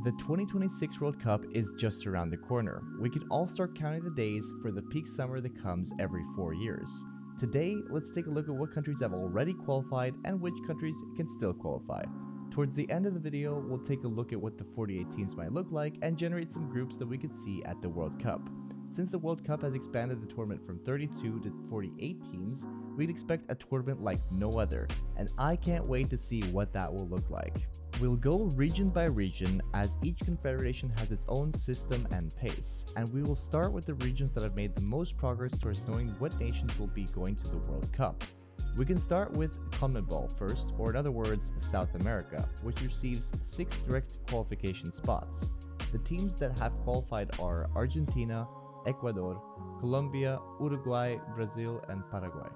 The 2026 World Cup is just around the corner. We can all start counting the days for the peak summer that comes every 4 years. Today, let's take a look at what countries have already qualified and which countries can still qualify. Towards the end of the video, we'll take a look at what the 48 teams might look like and generate some groups that we could see at the World Cup. Since the World Cup has expanded the tournament from 32 to 48 teams, we'd expect a tournament like no other, and I can't wait to see what that will look like. We'll go region by region as each confederation has its own system and pace, and we will start with the regions that have made the most progress towards knowing what nations will be going to the World Cup. We can start with CONMEBOL first, or in other words, South America, which receives 6 direct qualification spots. The teams that have qualified are Argentina, Ecuador, Colombia, Uruguay, Brazil, and Paraguay.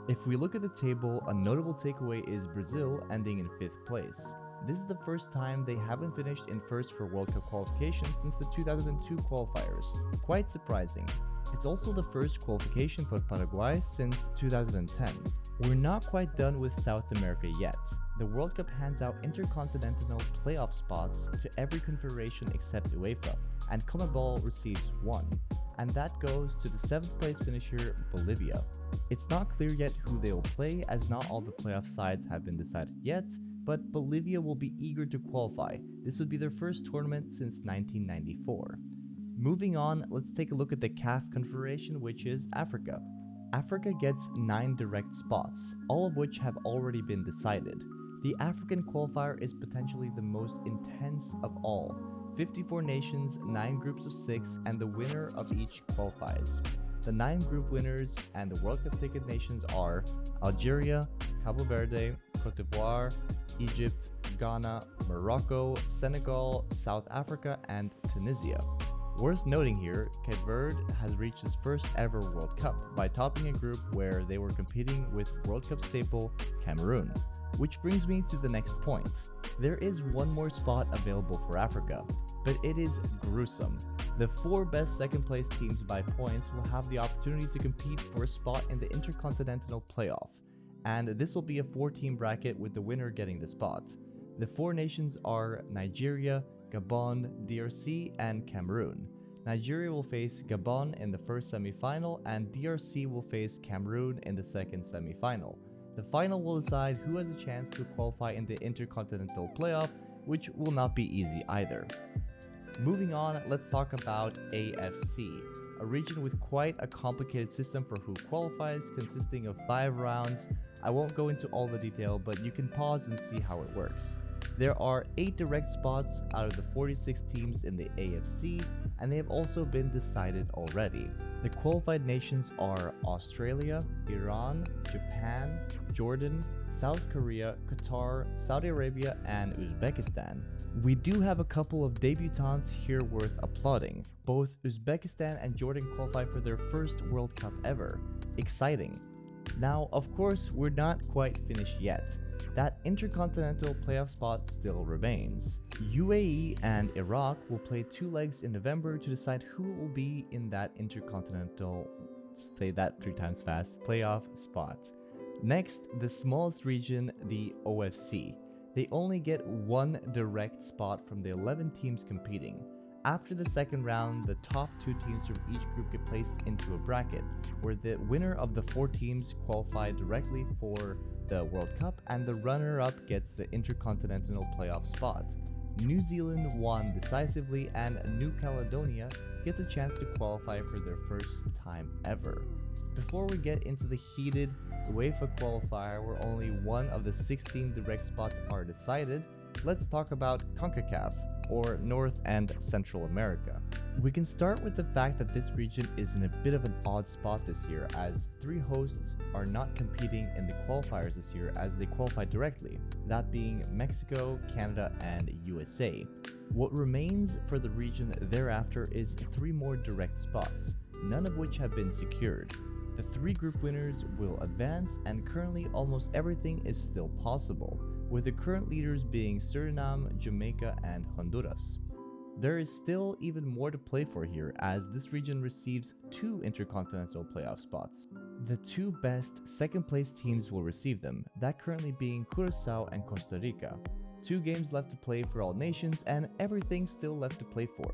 If we look at the table, a notable takeaway is Brazil ending in 5th place. This is the first time they haven't finished in first for World Cup qualification since the 2002 qualifiers. Quite surprising. It's also the first qualification for Paraguay since 2010. We're not quite done with South America yet. The World Cup hands out intercontinental playoff spots to every confederation except UEFA, and CONMEBOL receives 1, and that goes to the 7th place finisher, Bolivia. It's not clear yet who they will play, as not all the playoff sides have been decided yet, but Bolivia will be eager to qualify. This would be their first tournament since 1994. Moving on, let's take a look at the CAF Confederation, which is Africa. Africa gets 9 direct spots, all of which have already been decided. The African qualifier is potentially the most intense of all. 54 nations, 9 groups of 6, and the winner of each qualifies. The 9 group winners and the World Cup ticket nations are Algeria, Cabo Verde, Cote d'Ivoire, Egypt, Ghana, Morocco, Senegal, South Africa, and Tunisia. Worth noting here, Cape Verde has reached its first ever World Cup by topping a group where they were competing with World Cup staple Cameroon. Which brings me to the next point. There is one more spot available for Africa, but it is gruesome. The 4 best second place teams by points will have the opportunity to compete for a spot in the Intercontinental Playoff, and this will be a 4-team bracket with the winner getting the spot. The 4 nations are Nigeria, Gabon, DRC, and Cameroon. Nigeria will face Gabon in the first semi-final, and DRC will face Cameroon in the second semi-final. The final will decide who has a chance to qualify in the Intercontinental Playoff, which will not be easy either. Moving on, let's talk about AFC, a region with quite a complicated system for who qualifies, consisting of 5 rounds. I won't go into all the detail, but you can pause and see how it works. There are 8 direct spots out of the 46 teams in the AFC, and they have also been decided already. The qualified nations are Australia, Iran, Japan, Jordan, South Korea, Qatar, Saudi Arabia, and Uzbekistan. We do have a couple of debutants here worth applauding. Both Uzbekistan and Jordan qualify for their first World Cup ever. Exciting. Now, of course, we're not quite finished yet. That intercontinental playoff spot still remains. UAE and Iraq will play 2 legs in November to decide who will be in that intercontinental, say that 3 times fast, playoff spot. Next, the smallest region, the OFC. They only get 1 direct spot from the 11 teams competing. After the second round, the top 2 teams from each group get placed into a bracket, where the winner of the 4 teams qualify directly for the World Cup, and the runner-up gets the Intercontinental Playoff spot. New Zealand won decisively, and New Caledonia gets a chance to qualify for their first time ever. Before we get into the heated UEFA qualifier where only 1 of the 16 direct spots are decided, let's talk about CONCACAF, or North and Central America. We can start with the fact that this region is in a bit of an odd spot this year, as 3 hosts are not competing in the qualifiers this year as they qualified directly, that being Mexico, Canada, and USA. What remains for the region thereafter is 3 more direct spots, none of which have been secured. The 3 group winners will advance, and currently almost everything is still possible, with the current leaders being Suriname, Jamaica, and Honduras. There is still even more to play for here, as this region receives 2 intercontinental playoff spots. The 2 best second place teams will receive them, that currently being Curacao and Costa Rica. 2 games left to play for all nations, and everything still left to play for.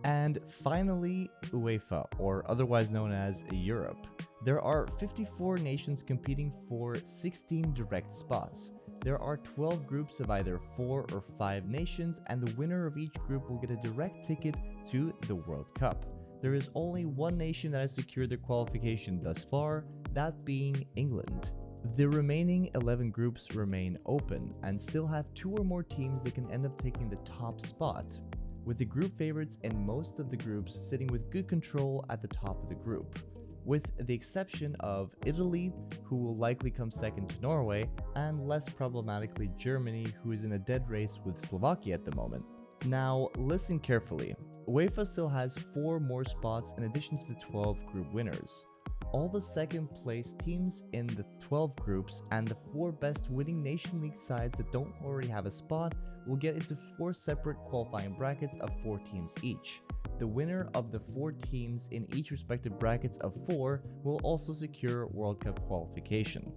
And finally, UEFA, or otherwise known as Europe. There are 54 nations competing for 16 direct spots. There are 12 groups of either 4 or 5 nations, and the winner of each group will get a direct ticket to the World Cup. There is only one nation that has secured their qualification thus far, that being England. The remaining 11 groups remain open and still have 2 or more teams that can end up taking the top spot, with the group favorites in most of the groups sitting with good control at the top of the group, with the exception of Italy, who will likely come second to Norway, and less problematically Germany, who is in a dead race with Slovakia at the moment. Now, listen carefully. UEFA still has 4 more spots in addition to the 12 group winners. All the second place teams in the 12 groups and the 4 best winning Nation League sides that don't already have a spot will get into 4 separate qualifying brackets of 4 teams each. The winner of the 4 teams in each respective brackets of 4 will also secure World Cup qualification.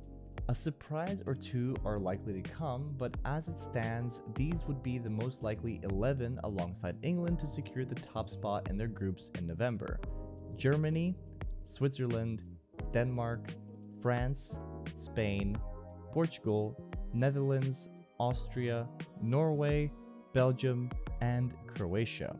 A surprise or 2 are likely to come, but as it stands, these would be the most likely 11 alongside England to secure the top spot in their groups in November. Germany, Switzerland, Denmark, France, Spain, Portugal, Netherlands, Austria, Norway, Belgium, and Croatia.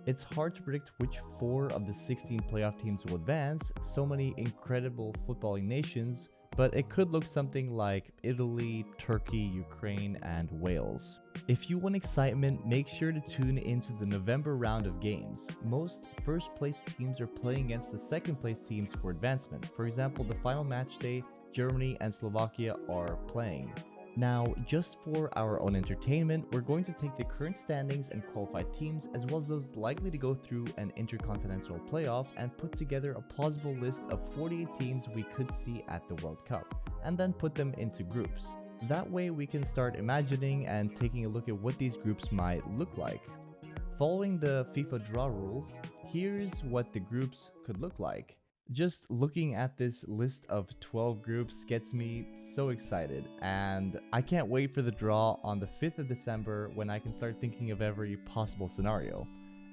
It's hard to predict which 4 of the 16 playoff teams will advance, so many incredible footballing nations, but it could look something like Italy, Turkey, Ukraine, and Wales. If you want excitement, make sure to tune into the November round of games. Most first place teams are playing against the second place teams for advancement. For example, the final match day, Germany and Slovakia are playing. Now, just for our own entertainment, we're going to take the current standings and qualified teams, as well as those likely to go through an intercontinental playoff, and put together a plausible list of 48 teams we could see at the World Cup, and then put them into groups. That way we can start imagining and taking a look at what these groups might look like. Following the FIFA draw rules, here's what the groups could look like. Just looking at this list of 12 groups gets me so excited, and I can't wait for the draw on the 5th of December when I can start thinking of every possible scenario.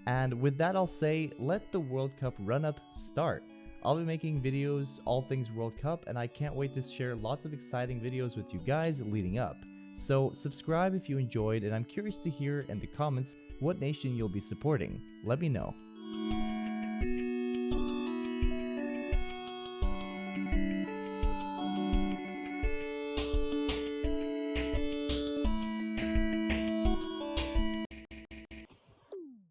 And with that, I'll say, let the World Cup run-up start. I'll be making videos all things World Cup, and I can't wait to share lots of exciting videos with you guys leading up. So subscribe if you enjoyed, and I'm curious to hear in the comments what nation you'll be supporting. Let me know.